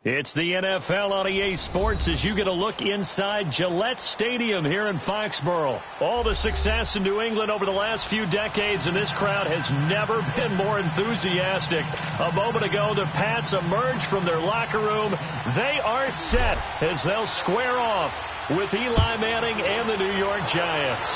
It's the NFL on EA Sports as you get a look inside Gillette Stadium here in Foxborough. All the success in New England over the last few decades, and this crowd has never been more enthusiastic. A moment ago, the Pats emerged from their locker room. They are set as they'll square off with Eli Manning and the New York Giants.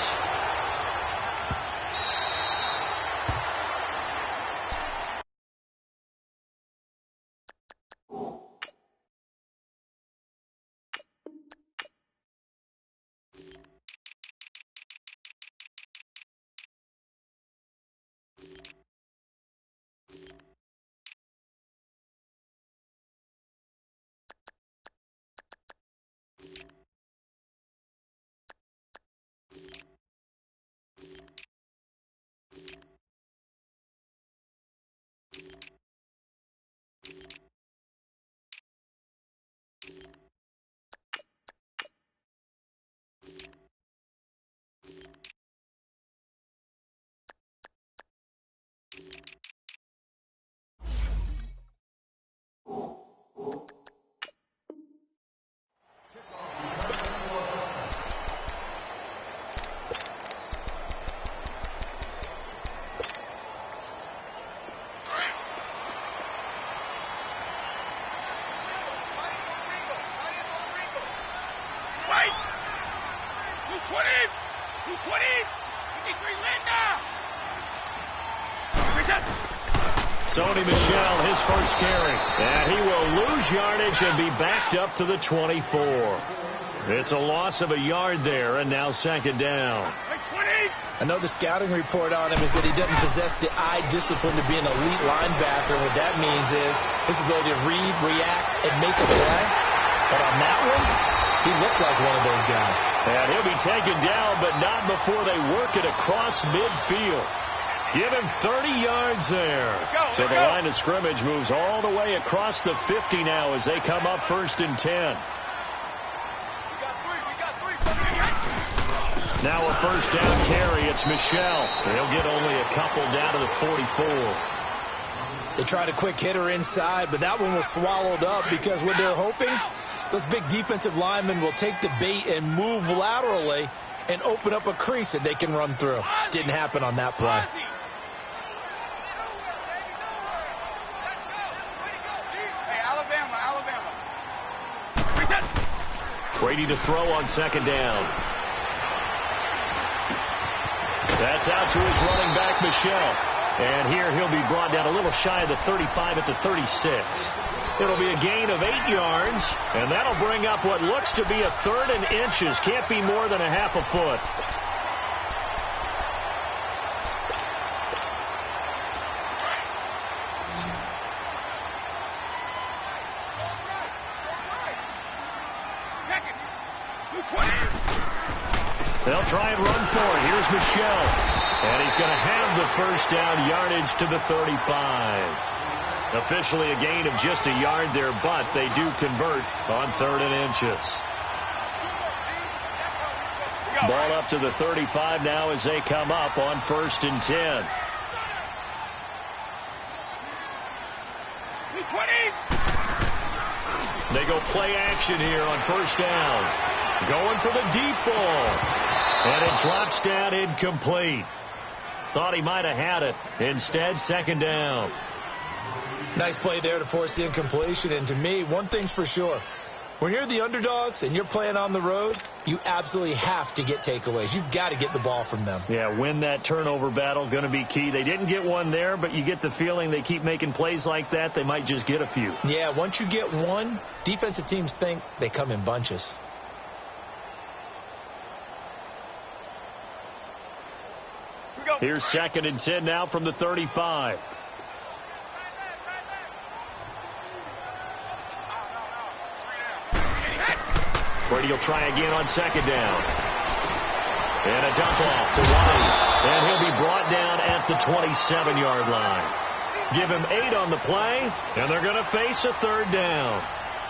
Sony Michel, his first carry. And he will lose yardage and be backed up to the 24. It's a loss of a yard there, and now second down. I know the scouting report on him is that he doesn't possess the eye discipline to be an elite linebacker. What that means is his ability to read, react, and make a play. But on that one, he looked like one of those guys. And he'll be taken down, but not before they work it across midfield. Give him 30 yards there. So the line of scrimmage moves all the way across the 50 now as they come up 1st and 10. Now a first down carry. It's Michel. He'll get only a couple down to the 44. They tried a quick hitter inside, but that one was swallowed up because what they're hoping, those big defensive linemen will take the bait and move laterally and open up a crease that they can run through. Didn't happen on that play. Brady to throw on second down. That's out to his running back, Michel. And here he'll be brought down a little shy of the 35 at the 36. It'll be a gain of 8 yards, and that'll bring up what looks to be a 3rd and inches. Can't be more than a half a foot. They'll try and run for it. Here's Michel. And he's going to have the first down yardage to the 35. Officially a gain of just a yard there, but they do convert on 3rd and inches. Ball up to the 35 now as they come up on 1st and 10. They go play action here on 1st down. Going for the deep ball. And it drops down incomplete. Thought he might have had it. Instead, 2nd down. Nice play there to force the incompletion. And to me, one thing's for sure. When you're the underdogs and you're playing on the road, you absolutely have to get takeaways. You've got to get the ball from them. Yeah, win that turnover battle, going to be key. They didn't get one there, but you get the feeling they keep making plays like that, they might just get a few. Yeah, once you get one, defensive teams think they come in bunches. Here's 2nd and 10 now from the 35. Brady will try again on 2nd down. And a dump off to White. And he'll be brought down at the 27-yard line. Give him 8 on the play, and they're going to face a 3rd down.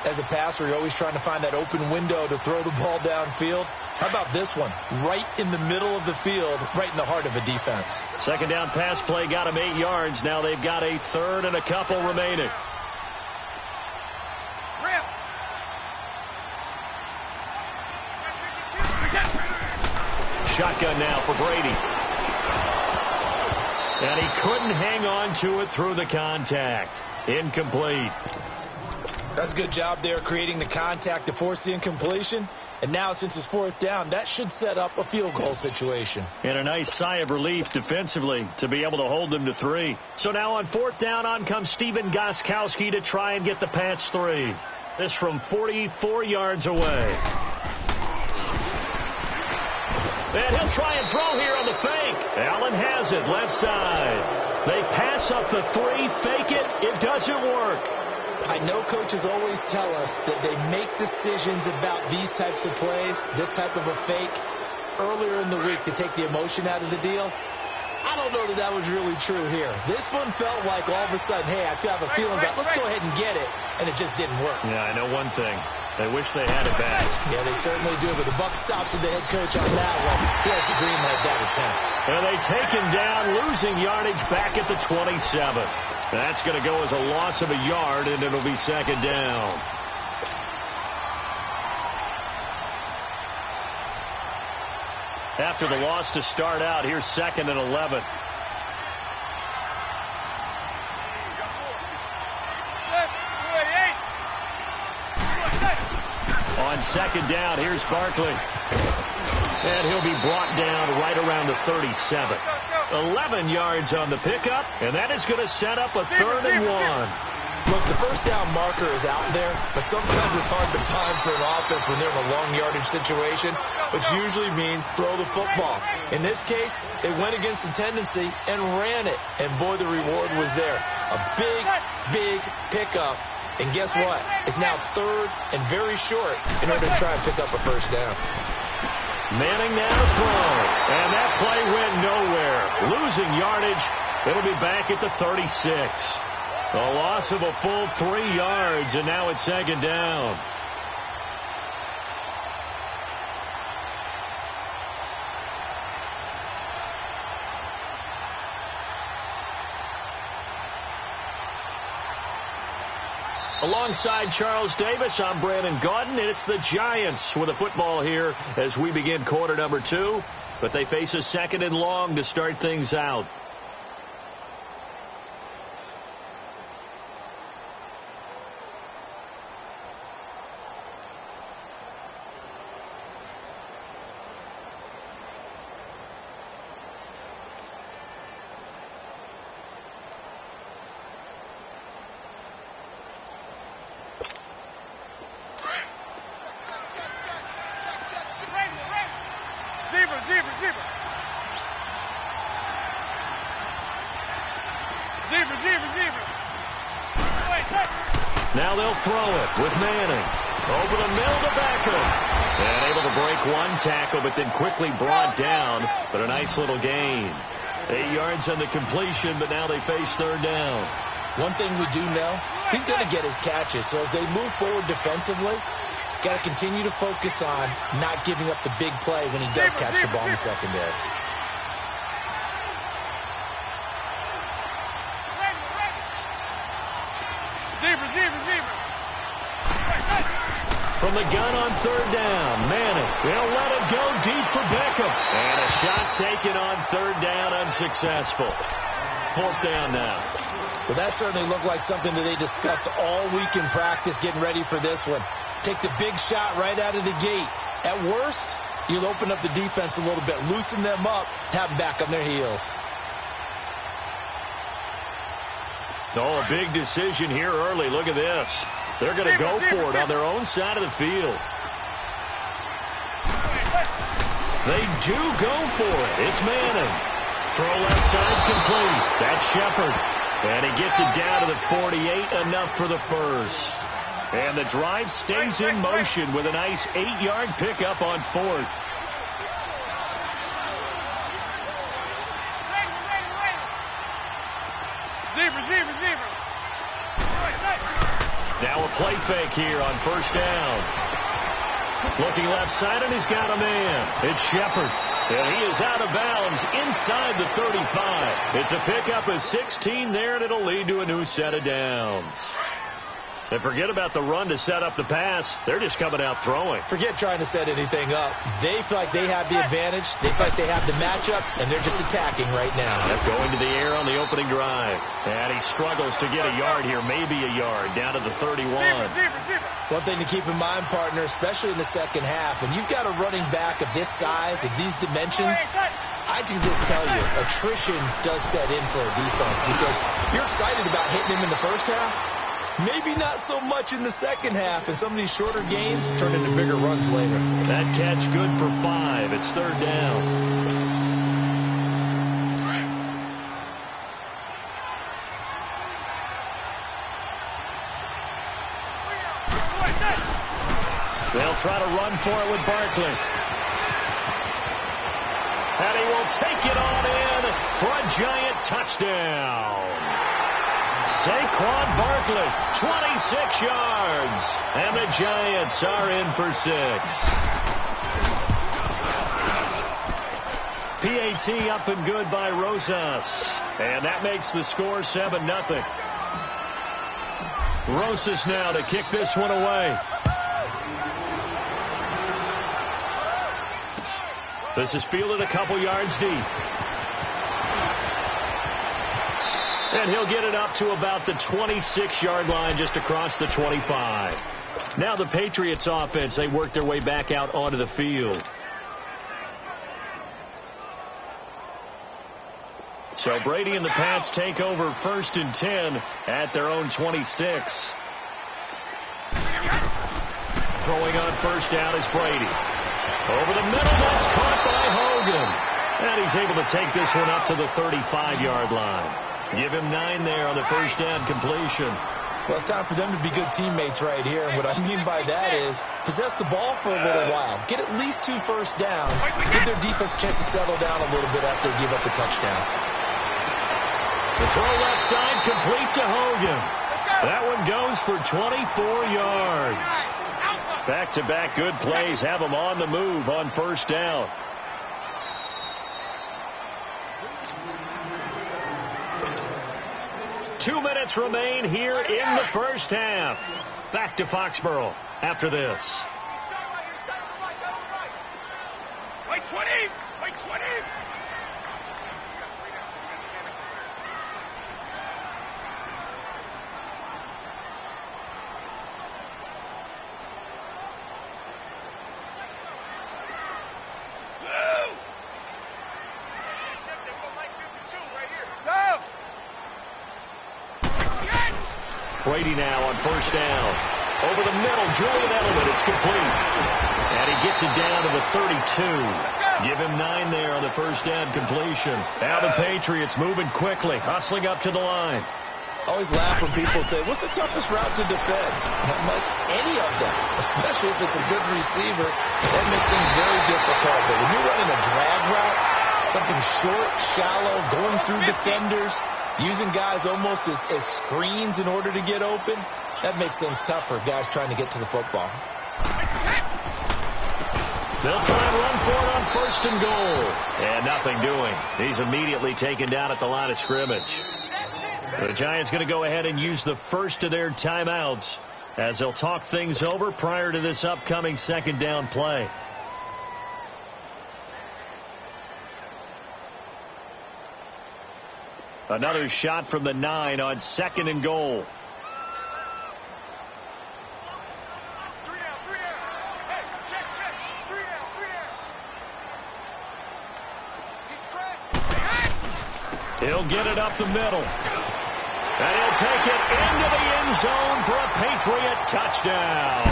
As a passer, you're always trying to find that open window to throw the ball downfield. How about this one? Right in the middle of the field, right in the heart of a defense. 2nd down pass play got him 8 yards. Now they've got a 3rd and a couple remaining. shotgun now for Brady. And he couldn't hang on to it through the contact. Incomplete. That's a good job there creating the contact to force the incompletion. And now since it's 4th down, that should set up a field goal situation. And a nice sigh of relief defensively to be able to hold them to 3. So now on 4th down, on comes Steven Gostkowski to try and get the Pats 3. This from 44 yards away. And he'll try and throw here on the fake. Allen has it, left side. They pass up the 3, fake it. It doesn't work. I know coaches always tell us that they make decisions about these types of plays, this type of a fake, earlier in the week to take the emotion out of the deal. I don't know that that was really true here. This one felt like all of a sudden, hey, I have a feeling about let's go ahead and get it, and it just didn't work. Yeah, I know one thing. They wish they had it back. Yeah, they certainly do, but the buck stops with the head coach on that one. He has to green light that attempt. And they take him down, losing yardage back at the 27th. That's going to go as a loss of a yard, and it'll be 2nd down. After the loss to start out, here's 2nd and 11. On 2nd down, here's Barkley. And he'll be brought down right around the 37th. 11 yards on the pickup, and that is going to set up a 3rd and 1. Look, the 1st down marker is out there, but sometimes it's hard to find for an offense when they're in a long yardage situation, which usually means throw the football. In this case, they went against the tendency and ran it, and boy, the reward was there. A big, big pickup, and guess what? It's now 3rd and very short in order to try and pick up a 1st down. Manning now to throw, and that play went nowhere. Losing yardage, it'll be back at the 36. A loss of a full 3 yards, and now it's 2nd down. Alongside Charles Davis, I'm Brandon Gaudin, and it's the Giants with the football here as we begin quarter number 2. But they face a 2nd and long to start things out. Now they'll throw it with Manning. Over the middle to Beckham. And able to break one tackle, but then quickly brought down. But a nice little gain. 8 yards on the completion, but now they face 3rd down. One thing we do know, he's going to get his catches. So as they move forward defensively, got to continue to focus on not giving up the big play when he does catch the ball in the secondary. From the gun on 3rd down, Manning. They'll let it go deep for Beckham. And a shot taken on 3rd down, unsuccessful. 4th down now. Well, that certainly looked like something that they discussed all week in practice getting ready for this one. Take the big shot right out of the gate. At worst, you'll open up the defense a little bit, loosen them up, have them back on their heels. Oh, a big decision here early. Look at this. They're going to go for it on their own side of the field. They do go for it. It's Manning. Throw left side complete. That's Shepard. And he gets it down to the 48, enough for the 1st. And the drive stays in motion with a nice 8-yard pickup on 4th. Now a play fake here on 1st down. Looking left side, and he's got a man. It's Shepard. And he is out of bounds inside the 35. It's a pickup of 16 there, and it'll lead to a new set of downs. And forget about the run to set up the pass. They're just coming out throwing. Forget trying to set anything up. They feel like they have the advantage. They feel like they have the matchups, and they're just attacking right now. That's going to the air on the opening drive. And he struggles to get a yard here, maybe a yard, down to the 31. One thing to keep in mind, partner, especially in the second half, when you've got a running back of this size, of these dimensions, I can just tell you, attrition does set in for a defense because you're excited about hitting him in the first half. Maybe not so much in the second half, and some of these shorter gains turn into bigger runs later. That catch good for 5. It's third down. They'll try to run for it with Barkley. And he will take it on in for a giant touchdown. Saquon Barkley, 26 yards. And the Giants are in for 6. PAT up and good by Rosas. And that makes the score 7-0. Rosas now to kick this one away. This is fielded a couple yards deep. And he'll get it up to about the 26-yard line just across the 25. Now the Patriots offense, they work their way back out onto the field. So Brady and the Pats take over 1st and 10 at their own 26. Throwing on first down is Brady. Over the middle, that's caught by Hogan. And he's able to take this one up to the 35-yard line. Give him 9 there on the first down completion. Well, it's time for them to be good teammates right here. And what I mean by that is possess the ball for a little while. Get at least 2 first downs. Give their defense a chance to settle down a little bit after they give up a touchdown. The throw left side complete to Hogan. That one goes for 24 yards. Back-to-back good plays have them on the move on first down. Two minutes remain here in the first half. Back to Foxborough after this. Wait 20! Wait 20! Brady now on first down. Over the middle, Julian Edelman. It's complete. And he gets it down to the 32. Give him 9 there on the first down completion. Now the Patriots moving quickly, hustling up to the line. Always laugh when people say, what's the toughest route to defend? I'm like, any of them, especially if it's a good receiver. That makes things very difficult. But when you're running a drag route, something short, shallow, going through defenders, using guys almost as screens in order to get open, that makes things tough for guys trying to get to the football. They'll try and run for it on first and goal. And nothing doing. He's immediately taken down at the line of scrimmage. The Giants going to go ahead and use the first of their timeouts as they'll talk things over prior to this upcoming second down play. Another shot from the 9 on second and goal. He'll get it up the middle. And he'll take it into the end zone for a Patriot touchdown.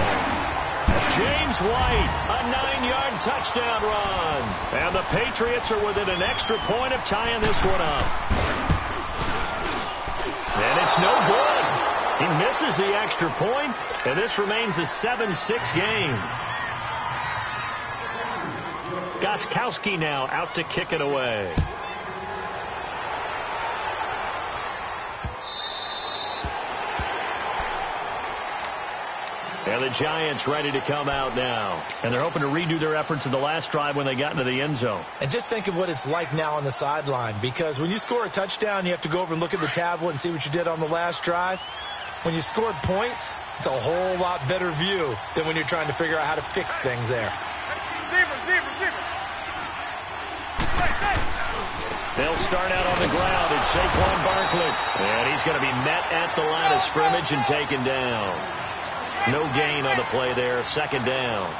James White, a 9-yard touchdown run. And the Patriots are within an extra point of tying this one up. And it's no good. He misses the extra point, and this remains a 7-6 game. Gostkowski now out to kick it away. And the Giants ready to come out now. And they're hoping to redo their efforts in the last drive when they got into the end zone. And just think of what it's like now on the sideline. Because when you score a touchdown, you have to go over and look at the tablet and see what you did on the last drive. when you scored points, it's a whole lot better view than when you're trying to figure out how to fix things there. They'll start out on the ground. It's Saquon Barkley. And he's going to be met at the line of scrimmage and taken down. No gain on the play there. Second down.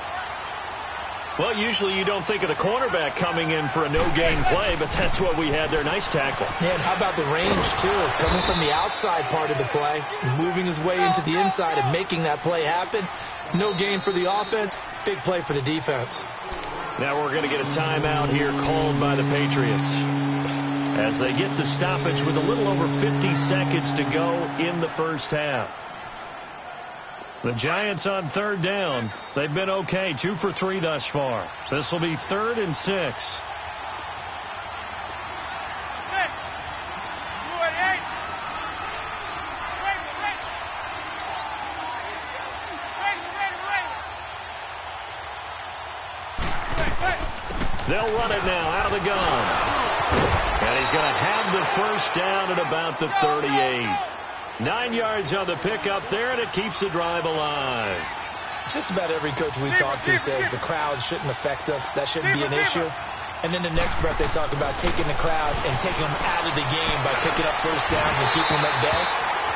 Well, usually you don't think of the cornerback coming in for a no-gain play, but that's what we had there. Nice tackle. Yeah, and how about the range, too? Coming from the outside part of the play, moving his way into the inside and making that play happen. No gain for the offense. Big play for the defense. Now we're going to get a timeout here called by the Patriots as they get the stoppage with a little over 50 seconds to go in the first half. The Giants on third down. They've been okay, 2 for 3 thus far. This will be 3rd and 6. They'll run it now out of the gun. And he's going to have the first down at about the 38. 9 yards on the pickup there, and it keeps the drive alive. Just about every coach we talk to says the crowd shouldn't affect us. That shouldn't be an issue. And then the next breath they talk about taking the crowd and taking them out of the game by picking up first downs and keeping them at bay.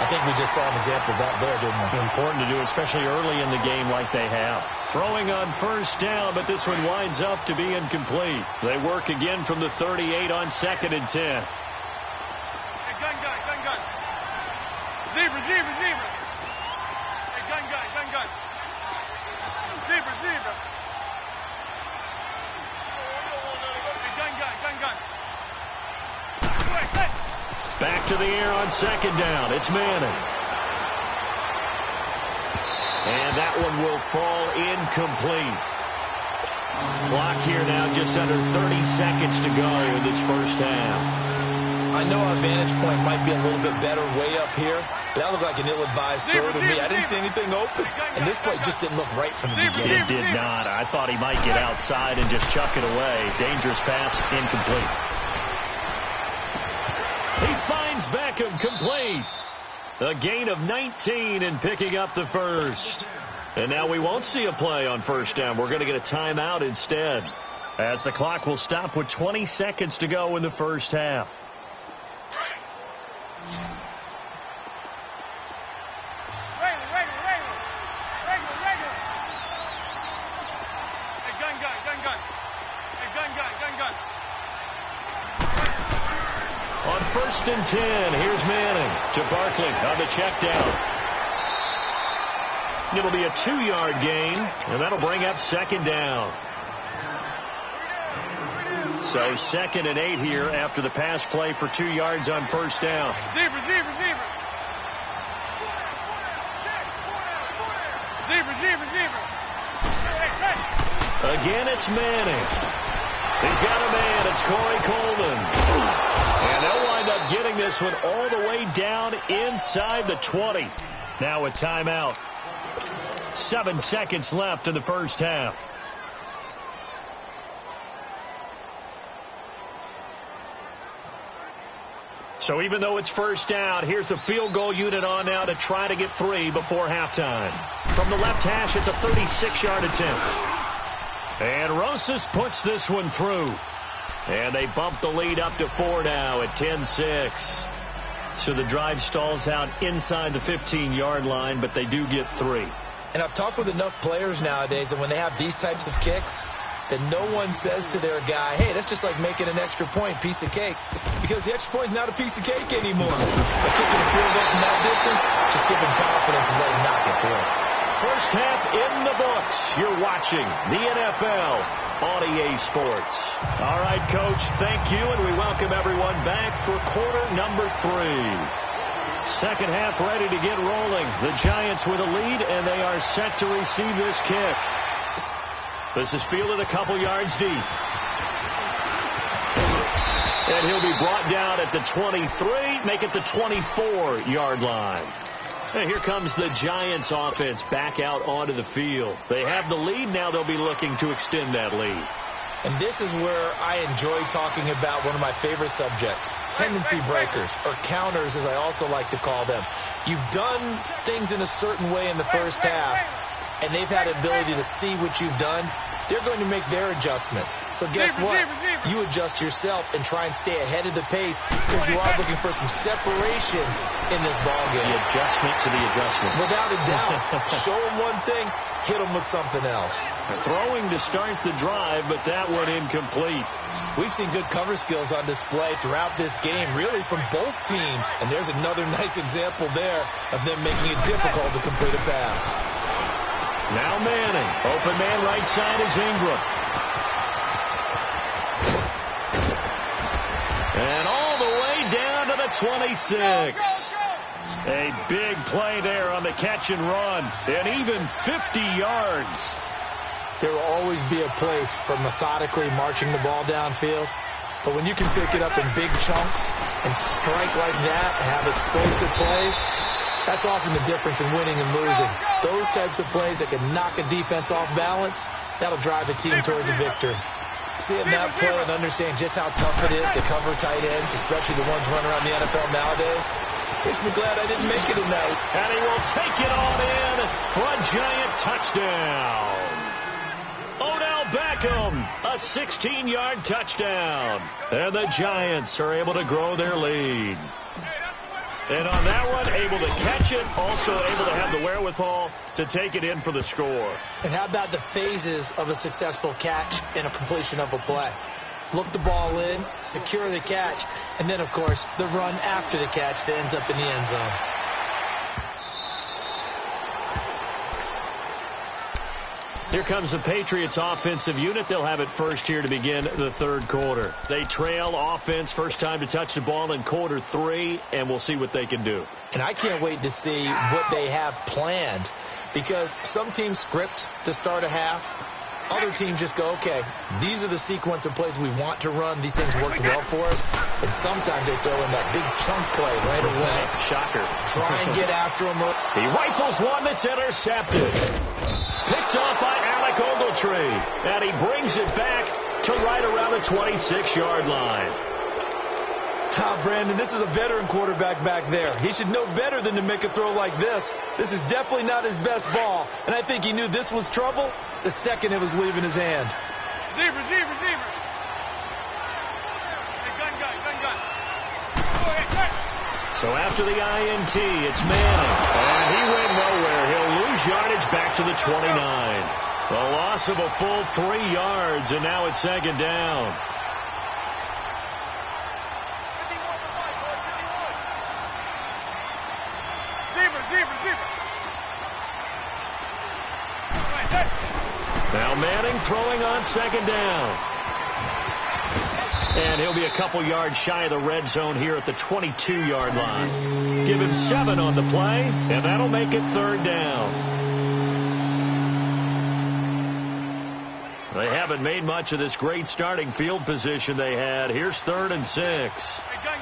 I think we just saw an example of that there, didn't we? Important to do, especially early in the game like they have. Throwing on first down, but this one winds up to be incomplete. They work again from the 38 on 2nd and 10. Hey, gun. Zebra. Hey, gun. Zebra. Hey, gun. Hey. Back to the air on 2nd down. It's Manning. And that one will fall incomplete. Clock here now just under 30 seconds to go in this first half. I know our vantage point might be a little bit better way up here, but that looked like an ill-advised throw to me. I didn't see anything open, and this play just didn't look right from the beginning. It did not. I thought he might get outside and just chuck it away. Dangerous pass, incomplete. He finds Beckham, complete. A gain of 19 and picking up the first. And now we won't see a play on first down. We're going to get a timeout instead, as the clock will stop with 20 seconds to go in the first half. On 1st and 10, here's Manning to Barkley on the check down. It'll be a 2-yard gain, and that'll bring up 2nd down. So 2nd and 8 here after the pass play for 2 yards on first down. Zebra. Again, it's Manning. He's got a man. It's Corey Coleman. And they'll wind up getting this one all the way down inside the 20. Now a timeout. 7 seconds left in the first half. So even though it's first down, here's the field goal unit on now to try to get 3 before halftime. From the left hash, it's a 36-yard attempt. And Rosas puts this one through. And they bump the lead up to 4 now at 10-6. So the drive stalls out inside the 15-yard line, but they do get 3. And I've talked with enough players nowadays that when they have these types of kicks, that no one says to their guy, hey, that's just like making an extra point, piece of cake. Because the extra point is not a piece of cake anymore. By kicking a field goal from that distance, just give him confidence and let him knock it through. First half in the books. You're watching the NFL on EA Sports. All right, Coach, thank you, and we welcome everyone back for quarter number 3. Second half ready to get rolling. The Giants with a lead, and they are set to receive this kick. This is fielded a couple yards deep. And he'll be brought down at the 23, make it the 24-yard line. And here comes the Giants offense back out onto the field. They have the lead. Now they'll be looking to extend that lead. And this is where I enjoy talking about one of my favorite subjects, tendency breakers, or counters as I also like to call them. you've done things in a certain way in the first half, and they've had the ability to see what you've done, they're going to make their adjustments. So guess what? You adjust yourself and try and stay ahead of the pace because you are looking for some separation in this ballgame. The adjustment to the adjustment. Without a doubt. Show them one thing, hit them with something else. Throwing to start the drive, but that one incomplete. We've seen good cover skills on display throughout this game, really from both teams. And there's another nice example there of them making it difficult to complete a pass. Now Manning. Open man right side is Ingram. And all the way down to the 26. A big play there on the catch and run. And even 50 yards. There will always be a place for methodically marching the ball downfield. But when you can pick it up in big chunks and strike like that, have explosive plays, that's often the difference in winning and losing. Those types of plays that can knock a defense off balance, that'll drive a team towards a victory. Seeing that play and understand just how tough it is to cover tight ends, especially the ones running around the NFL nowadays, makes me glad I didn't make it tonight. And he will take it on in for a giant touchdown. Odell Beckham, a 16-yard touchdown. And the Giants are able to grow their lead. And on that one, able to catch it, also able to have the wherewithal to take it in for the score. And how about the phases of a successful catch and a completion of a play? Look the ball in, secure the catch, and then, of course, the run after the catch that ends up in the end zone. Here comes the Patriots offensive unit. They'll have it first here to begin the third quarter. They trail offense, first time to touch the ball in quarter 3, and we'll see what they can do. And I can't wait to see what they have planned, because some teams script to start a half. Other teams just go, okay, these are the sequence of plays we want to run. These things worked well for us. And sometimes they throw in that big chunk play right away. Shocker. Try and get after him. He rifles one that's intercepted. Picked off by Alec Ogletree. And he brings it back to right around the 26-yard line. Brandon, this is a veteran quarterback back there. He should know better than to make a throw like this. This is definitely not his best ball. And I think he knew this was trouble the second it was leaving his hand. Receiver. Hey, gun. Oh, hey. So after the INT, it's Manning. And he went nowhere. He'll lose yardage back to the 29. A loss of a full 3 yards, and now it's second down. Receiver. Now Manning throwing on second down. And he'll be a couple yards shy of the red zone here at the 22-yard line. Give him 7 on the play, and that'll make it third down. They haven't made much of this great starting field position they had. Here's 3rd and 6. Hey, gun.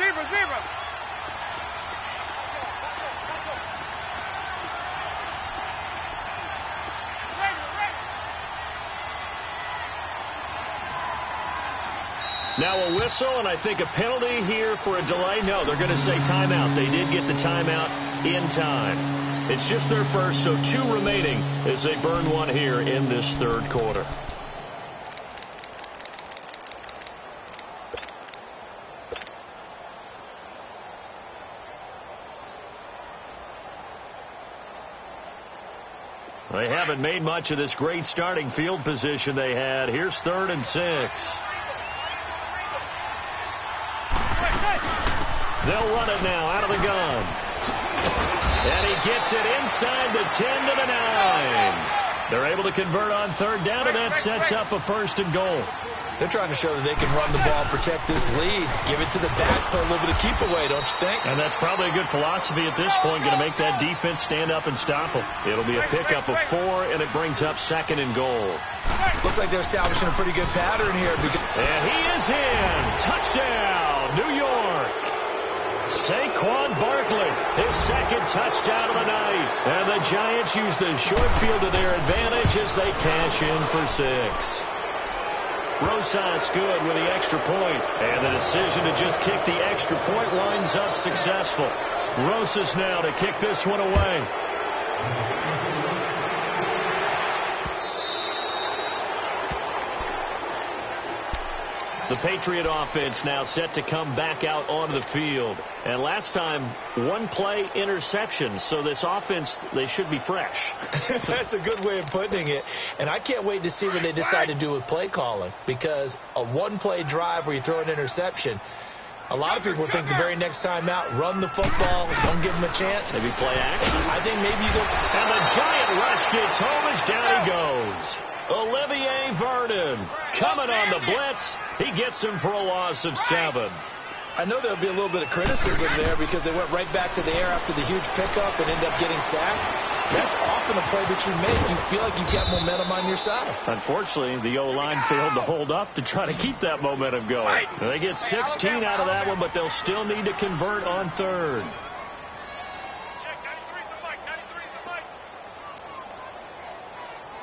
Receiver. Now a whistle, and I think a penalty here for a delay. No, they're going to say timeout. They did get the timeout in time. It's just their first, so 2 remaining as they burn one here in this third quarter. They haven't made much of this great starting field position they had. Here's 3rd and 6. They'll run it now out of the gun. And he gets it inside the 10 to the 9. They're able to convert on third down, and that sets up a 1st and goal. They're trying to show that they can run the ball, protect this lead, give it to the backs, play a little bit of keep away, don't you think? And that's probably a good philosophy at this point, going to make that defense stand up and stop them. It'll be a pickup of 4, and it brings up 2nd and goal. Looks like they're establishing a pretty good pattern here. And he is in. Touchdown, New York. Saquon Barkley, his 2nd touchdown of the night. And the Giants use the short field to their advantage as they cash in for 6. Rosas good with the extra point. And the decision to just kick the extra point winds up successful. Rosas now to kick this one away. The Patriot offense now set to come back out onto the field. And last time, one play interception. So this offense, they should be fresh. That's a good way of putting it. And I can't wait to see what they decide to do with play calling. Because a one-play drive where you throw an interception, a lot of people think the very next time out, run the football, don't give them a chance. Maybe play action. I think maybe you go. And the giant rush gets home as down he goes. Olivier Vernon coming on the blitz. He gets him for a loss of 7. I know there'll be a little bit of criticism there because they went right back to the air after the huge pickup and ended up getting sacked. That's often a play that you make. You feel like you've got momentum on your side. Unfortunately, the O-line failed to hold up to try to keep that momentum going. They get 16 out of that one, but they'll still need to convert on third. Check, 93's the mic, 93's the mic.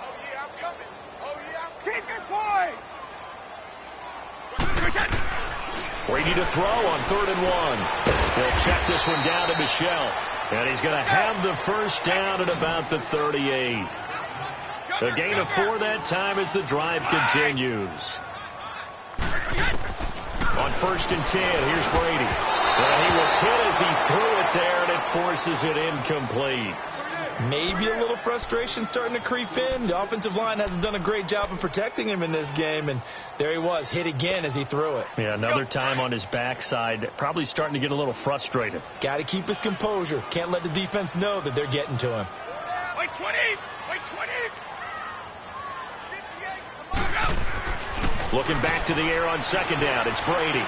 Oh, yeah, I'm coming. Oh, yeah, I'm coming. Keep it, boys! Brady to throw on 3rd and 1. They'll check this one down to Michel. And he's going to have the first down at about the 38. A gain of 4 that time as the drive continues. On 1st and 10, here's Brady. And he was hit as he threw it there, and it forces it incomplete. Maybe a little frustration starting to creep in. The offensive line hasn't done a great job of protecting him in this game, and there he was, hit again as he threw it. Yeah, another time on his backside, probably starting to get a little frustrated. Got to keep his composure. Can't let the defense know that they're getting to him. Wait, 20! Wait, 20! Looking back to the air on 2nd down, it's Brady.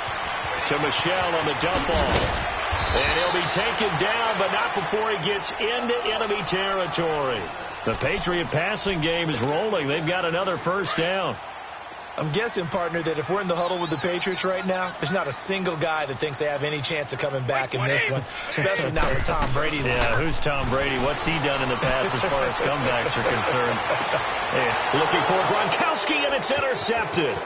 To Michel on the dump ball. And he'll be taken down, but not before he gets into enemy territory. The Patriot passing game is rolling. They've got another first down. I'm guessing, partner, that if we're in the huddle with the Patriots right now, there's not a single guy that thinks they have any chance of coming back in this one, especially not with Tom Brady. Yeah, who's Tom Brady? What's he done in the past as far as comebacks are concerned? Hey, looking for Gronkowski, and it's intercepted.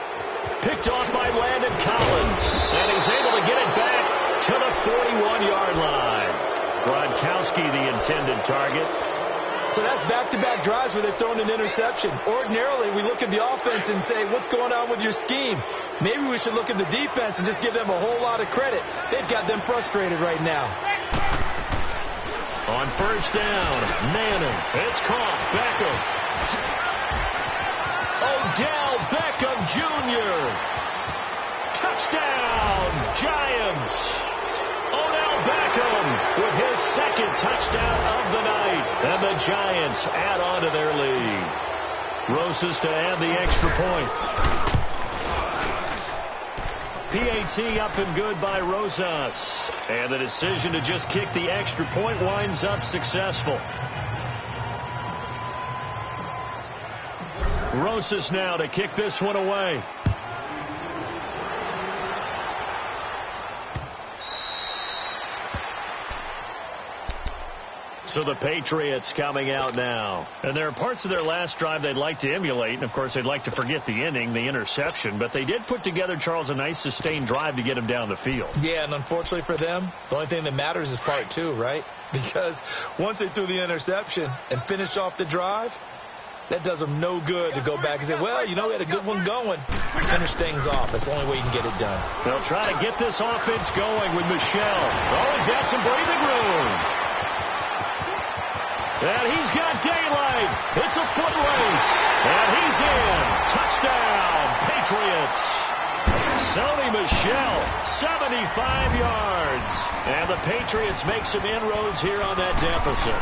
Picked off by Landon Collins, and he's able to get it back to the 41-yard line. Gronkowski, the intended target. So that's back-to-back drives where they're throwing an interception. Ordinarily, we look at the offense and say, what's going on with your scheme? Maybe we should look at the defense and just give them a whole lot of credit. They've got them frustrated right now. On 1st down, Manning. It's caught. Beckham. Odell Beckham Jr. Touchdown, Giants. Odell Beckham with his 2nd touchdown of the night. And the Giants add on to their lead. Rosas to add the extra point. PAT up and good by Rosas. And the decision to just kick the extra point winds up successful. Rosas now to kick this one away. So the Patriots coming out now. And there are parts of their last drive they'd like to emulate. And, of course, they'd like to forget the inning, the interception. But they did put together, Charles, a nice sustained drive to get him down the field. Yeah, and unfortunately for them, the only thing that matters is part 2, right? Because once they threw the interception and finished off the drive, that does them no good to go back and say, well, you know, we had a good one going. Finish things off. That's the only way you can get it done. They'll try to get this offense going with Michel. Oh, he's got some breathing room. And he's got daylight. It's a foot race. And he's in. Touchdown, Patriots. Sony Michel, 75 yards. And the Patriots make some inroads here on that deficit.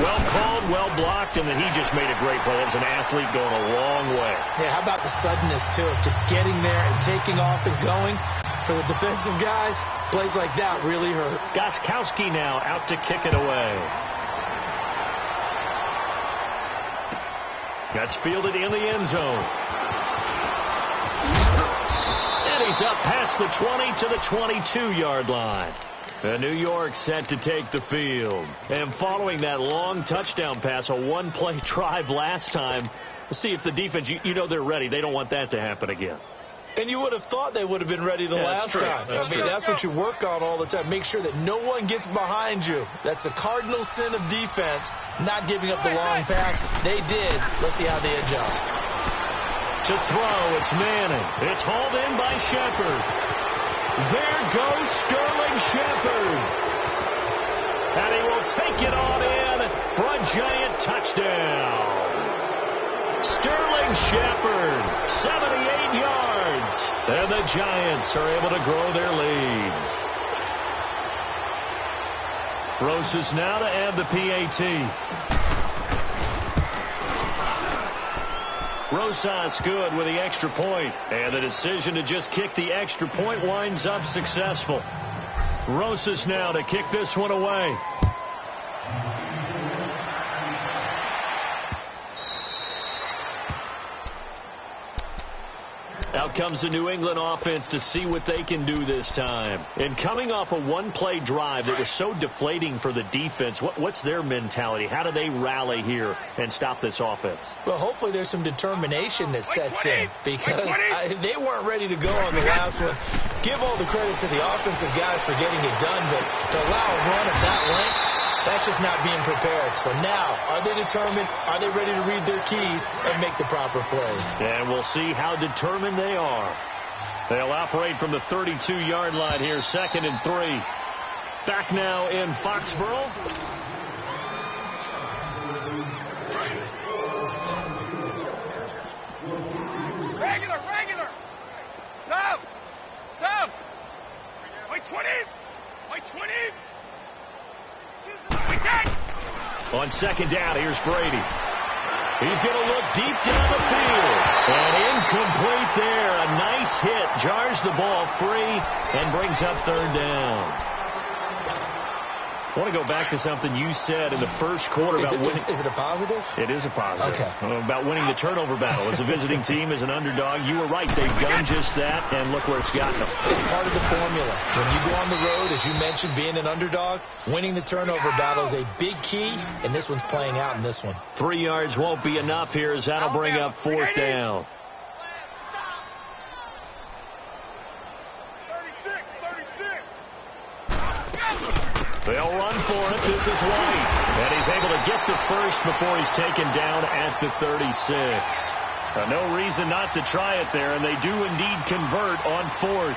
Well called, well blocked, and then he just made a great play. As an athlete going a long way. Yeah, how about the suddenness, too, of just getting there and taking off and going? For the defensive guys, plays like that really hurt. Gronkowski now out to kick it away. That's fielded in the end zone. And he's up past the 20 to the 22-yard line. And New York set to take the field. And following that long touchdown pass, a one-play drive last time, See if the defense, you know they're ready. They don't want that to happen again. And you would have thought they would have been ready the last time. That's what you work on all the time. Make sure that no one gets behind you. That's the cardinal sin of defense, not giving up the long pass. They did. Let's see how they adjust. To throw, it's Manning. It's hauled in by Shepard. There goes Sterling Shepard. And he will take it on in for a giant touchdown. Sterling Shepard, 78 yards. And the Giants are able to grow their lead. Roses now to add the PAT. Rosas good with the extra point. And the decision to just kick the extra point winds up successful. Rosas now to kick this one away. Out comes the New England offense to see what they can do this time. And coming off a one-play drive that was so deflating for the defense, what's their mentality? How do they rally here and stop this offense? Well, hopefully there's some determination that sets in because they weren't ready to go on the last one. Give all the credit to the offensive guys for getting it done, but to allow a run of that length, that's just not being prepared. So now, are they determined? Are they ready to read their keys and make the proper plays? And we'll see how determined they are. They'll operate from the 32-yard line here, 2nd and 3. Back now in Foxborough. Regular. Stop. Wait, 20. On 2nd down, here's Brady. He's going to look deep down the field. And incomplete there. A nice hit. Jars the ball free and brings up 3rd down. I want to go back to something you said in the first quarter about winning. Is it a positive? It is a positive. Okay. About winning the turnover battle. As a visiting team, as an underdog, you were right. They've done just that, and look where it's gotten them. It's part of the formula. When you go on the road, as you mentioned, being an underdog, winning the turnover battle is a big key, and this one's playing out in this one. 3 yards won't be enough here as that'll bring up 4th down. 36. They'll run for it. This is White. And he's able to get the first before he's taken down at the 36. No reason not to try it there, and they do indeed convert on 4th.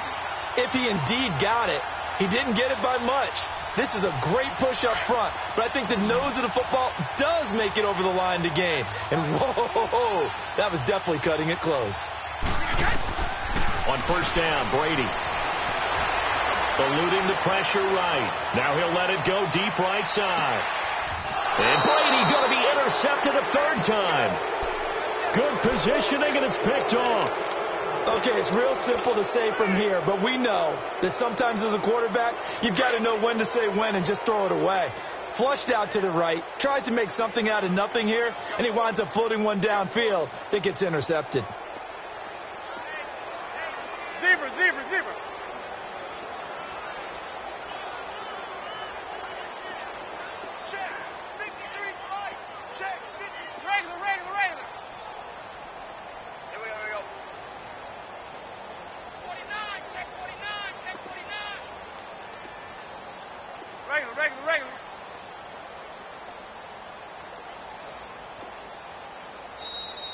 If he indeed got it, he didn't get it by much. This is a great push up front, but I think the nose of the football does make it over the line to gain. And whoa, that was definitely cutting it close. On 1st down, Brady. Eluding the pressure right. Now he'll let it go deep right side. And Brady going to be intercepted a 3rd time. Good positioning, and it's picked off. Okay, it's real simple to say from here, but we know that sometimes as a quarterback, you've got to know when to say when and just throw it away. Flushed out to the right, tries to make something out of nothing here, and he winds up floating one downfield that gets intercepted. Zebra. Check. 53 right. Check. 53. Regular. Here we go. 49. Check 49. Regular.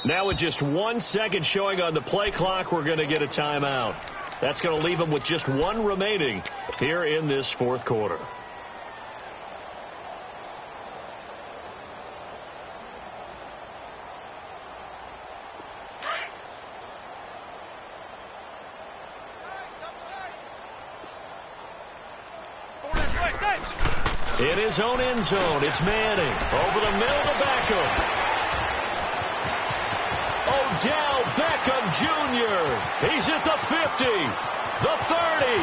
Now with just 1 second showing on the play clock, we're going to get a timeout. That's going to leave them with just 1 remaining here in this 4th quarter. In his own end zone, it's Manning. Over the middle to Beckham. Odell Beckham Jr. He's at the 50, the 30,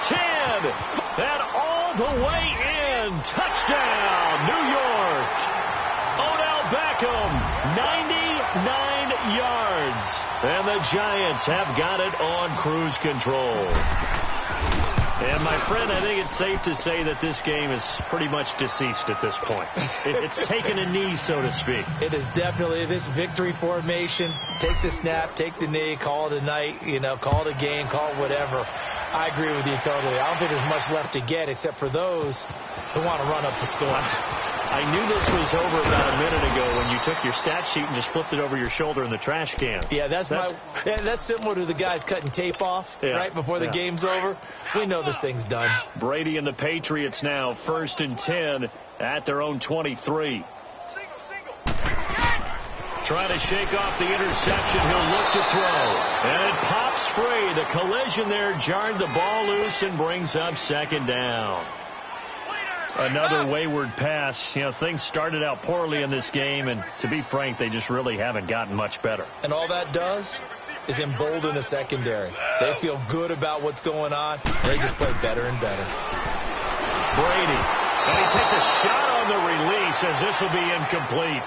10, and all the way in. Touchdown, New York. Odell Beckham, 99 yards. And the Giants have got it on cruise control. And, my friend, I think it's safe to say that this game is pretty much deceased at this point. It's taken a knee, so to speak. It is definitely this victory formation. Take the snap, take the knee, call it a night, call it a game, call it whatever. I agree with you totally. I don't think there's much left to get except for those who want to run up the score. I knew this was over about a minute ago when you took your stat sheet and just flipped it over your shoulder in the trash can. Yeah, that's similar to the guys cutting tape off right before the game's over. We know this thing's done. Brady and the Patriots now 1st and 10 at their own 23. Trying to shake off the interception. He'll look to throw. And it pops free. The collision there jarred the ball loose and brings up 2nd down. Another wayward pass. Things started out poorly in this game, and to be frank, they just really haven't gotten much better. And all that does is embolden the secondary. They feel good about what's going on. They just play better and better. Brady. And he takes a shot on the release as this will be incomplete.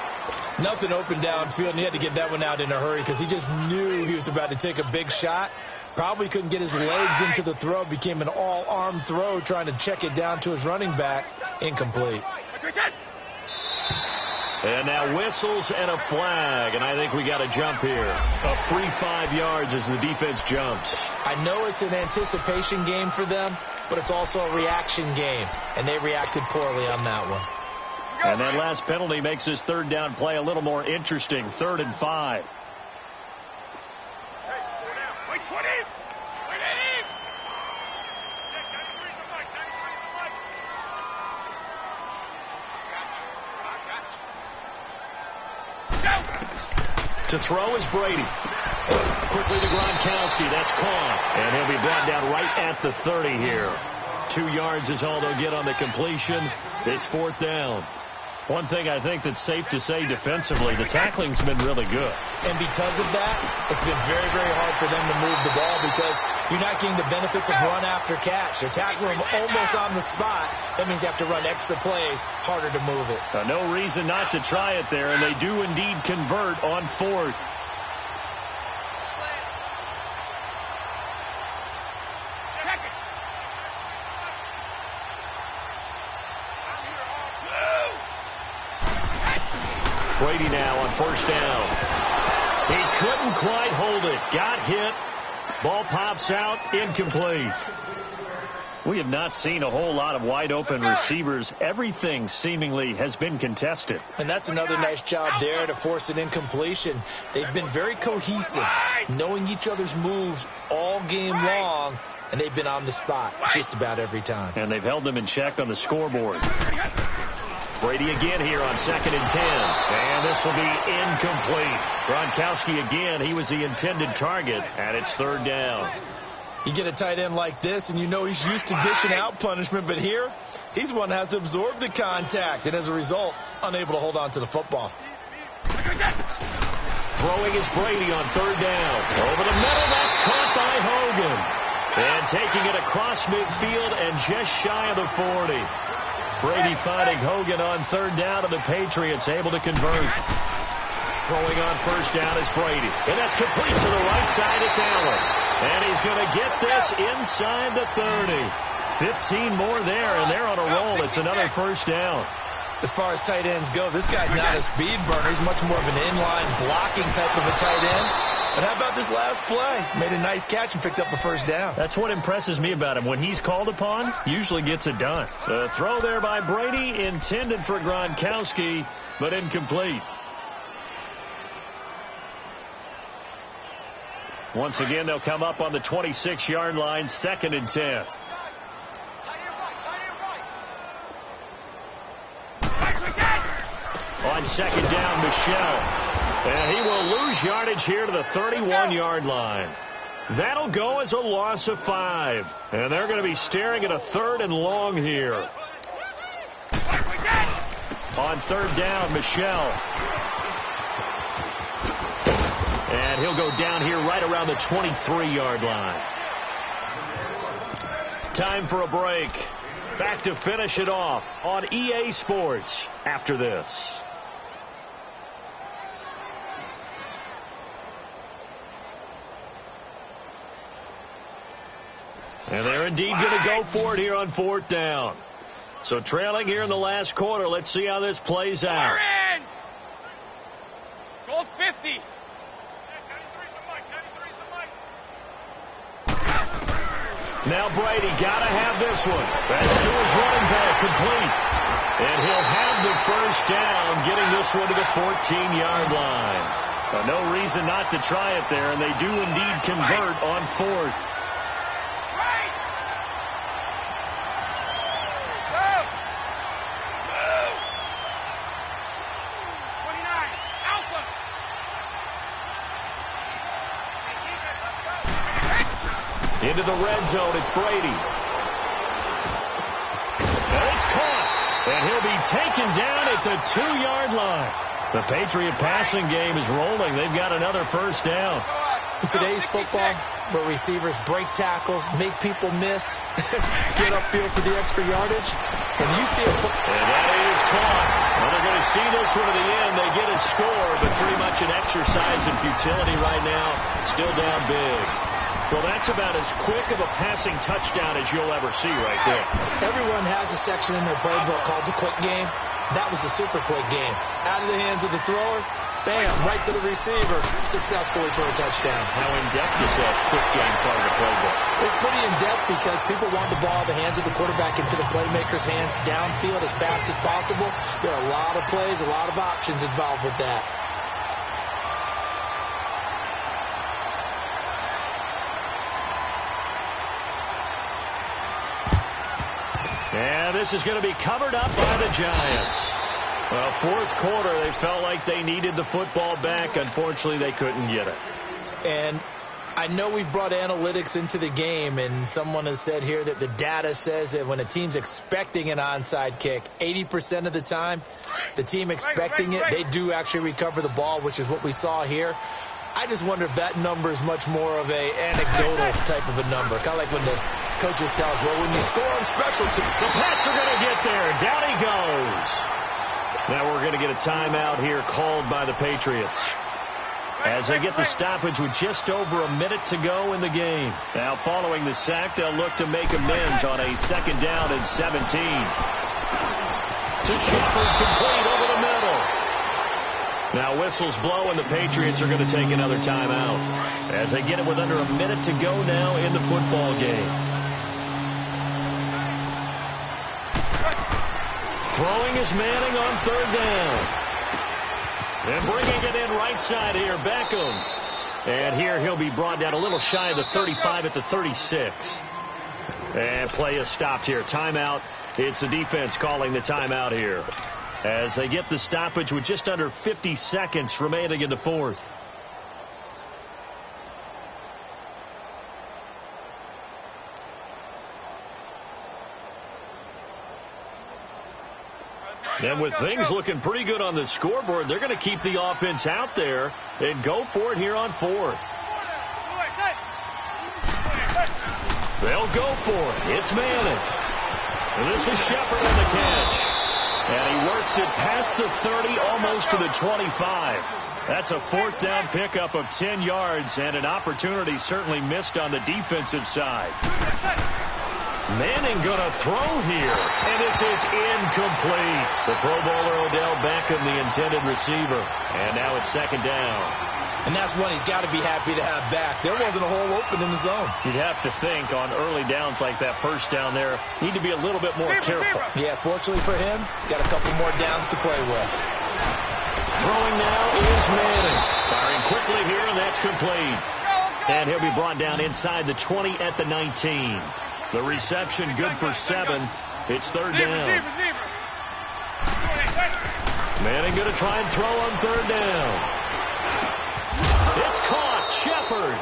Nothing open downfield, and he had to get that one out in a hurry because he just knew he was about to take a big shot. Probably couldn't get his legs into the throw. Became an all-arm throw trying to check it down to his running back. Incomplete. And now whistles and a flag, and I think we got a jump here. A free 5 yards as the defense jumps. I know it's an anticipation game for them, but it's also a reaction game, and they reacted poorly on that one. And that last penalty makes this 3rd down play a little more interesting. 3rd and 5. To throw is Brady. Quickly to Gronkowski. That's caught. And he'll be brought down right at the 30 here. 2 yards is all they'll get on the completion. It's 4th down. One thing I think that's safe to say defensively, the tackling's been really good. And because of that, it's been very, very hard for them to move the ball because you're not getting the benefits of run after catch. They're tackling them almost on the spot. That means you have to run extra plays, harder to move it. No reason not to try it there, and they do indeed convert on 4th. Brady now on 1st down. He couldn't quite hold it. Got hit. Ball pops out. Incomplete. We have not seen a whole lot of wide open receivers. Everything seemingly has been contested. And that's another nice job there to force an incompletion. They've been very cohesive, knowing each other's moves all game long, and they've been on the spot just about every time. And they've held them in check on the scoreboard. Brady again here on 2nd and 10. And this will be incomplete. Gronkowski again. He was the intended target, and it's 3rd down. You get a tight end like this, and you know he's used to dishing out punishment, but here, he's one that has to absorb the contact, and as a result, unable to hold on to the football. Throwing is Brady on 3rd down. Over the middle, that's caught by Hogan. And taking it across midfield and just shy of the 40. Brady finding Hogan on 3rd down, and the Patriots able to convert. Throwing on 1st down is Brady. And that's complete to the right side. It's Allen. And he's going to get this inside the 30. 15 more there, and they're on a roll. It's another 1st down. As far as tight ends go, this guy's not a speed burner. He's much more of an inline blocking type of a tight end. But how about this last play? Made a nice catch and picked up a 1st down. That's what impresses me about him. When he's called upon, usually gets it done. The throw there by Brady, intended for Gronkowski, but incomplete. Once again, they'll come up on the 26-yard line, 2nd and 10. On 2nd down, Michel. And he will lose yardage here to the 31-yard line. That'll go as a loss of 5. And they're going to be staring at a 3rd and long here. On 3rd down, Michel. And he'll go down here right around the 23-yard line. Time for a break. Back to finish it off on EA Sports after this. And they're indeed going to go for it here on 4th down. So trailing here in the last quarter. Let's see how this plays out. Orange! Goal 50. Now Brady got to have this one. That's to his running back, complete. And he'll have the first down, getting this one to the 14-yard line. No reason not to try it there, and they do indeed convert on 4th. Into the red zone, it's Brady. And it's caught. And he'll be taken down at the 2-yard line. The Patriot passing game is rolling. They've got another first down. In today's football, where receivers break tackles, make people miss, get upfield for the extra yardage, and you see it. And that is caught. Well, they're going to see this one to the end. They get a score, but pretty much an exercise in futility right now. Still down big. Well, that's about as quick of a passing touchdown as you'll ever see right there. Everyone has a section in their playbook called the quick game. That was the super quick game. Out of the hands of the thrower, bam, right to the receiver, successfully for a touchdown. How in-depth is that quick game part of the playbook? It's pretty in-depth because people want the ball out of the hands of the quarterback into the playmaker's hands downfield as fast as possible. There are a lot of plays, a lot of options involved with that. And this is going to be covered up by the Giants. Well, 4th quarter, they felt like they needed the football back. Unfortunately, they couldn't get it. And I know we brought analytics into the game, and someone has said here that the data says that when a team's expecting an onside kick, 80% of the time, the team expecting it, they do actually recover the ball, which is what we saw here. I just wonder if that number is much more of a anecdotal type of a number. Kind of like when the coaches tell us, well, when you score on special teams. The Pats are going to get there. Down he goes. Now we're going to get a timeout here called by the Patriots as they get the stoppage with just over a minute to go in the game. Now following the sack, they'll look to make amends on a 2nd down and 17. To Shepard, complete over the middle. Now whistles blow, and the Patriots are going to take another timeout as they get it with under a minute to go now in the football game. Throwing is Manning on 3rd down. And bringing it in right side here, Beckham. And here he'll be brought down a little shy of the 35 at the 36. And play is stopped here. Timeout. It's the defense calling the timeout here as they get the stoppage with just under 50 seconds remaining in the 4th. And with things looking pretty good on the scoreboard, they're going to keep the offense out there and go for it here on 4th. They'll go for it. It's Manning. And this is Shepard on the catch. And he works it past the 30, almost to the 25. That's a 4th down pickup of 10 yards and an opportunity certainly missed on the defensive side. Manning going to throw here, and this is incomplete. The Pro Bowler Odell Beckham, the intended receiver. And now it's 2nd down. And that's one he's got to be happy to have back. There wasn't a hole open in the zone. You'd have to think on early downs like that, 1st down there, need to be a little bit more careful. Yeah, fortunately for him, got a couple more downs to play with. Throwing now is Manning. Firing quickly here, and that's complete. And he'll be brought down inside the 20 at the 19. The reception good for 7. It's 3rd down. Manning going to try and throw on 3rd down. It's caught. Shepard.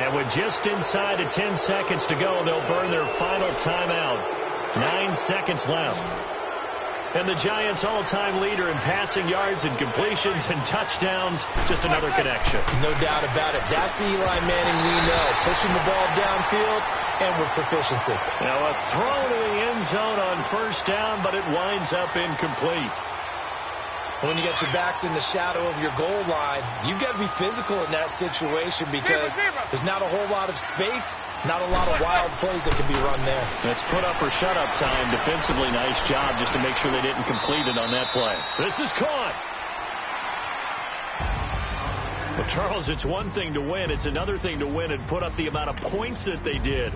And with just inside of 10 seconds to go, they'll burn their final timeout. 9 seconds left. And the Giants' all-time leader in passing yards and completions and touchdowns, just another connection. No doubt about it. That's the Eli Manning we know. Pushing the ball downfield and with proficiency. Now a throw to the end zone on 1st down, but it winds up incomplete. When you get your backs in the shadow of your goal line, you've got to be physical in that situation because there's not a whole lot of space, not a lot of wild plays that can be run there. It's put up or shut up time. Defensively, nice job just to make sure they didn't complete it on that play. This is caught. Well, Charles, it's one thing to win. It's another thing to win and put up the amount of points that they did.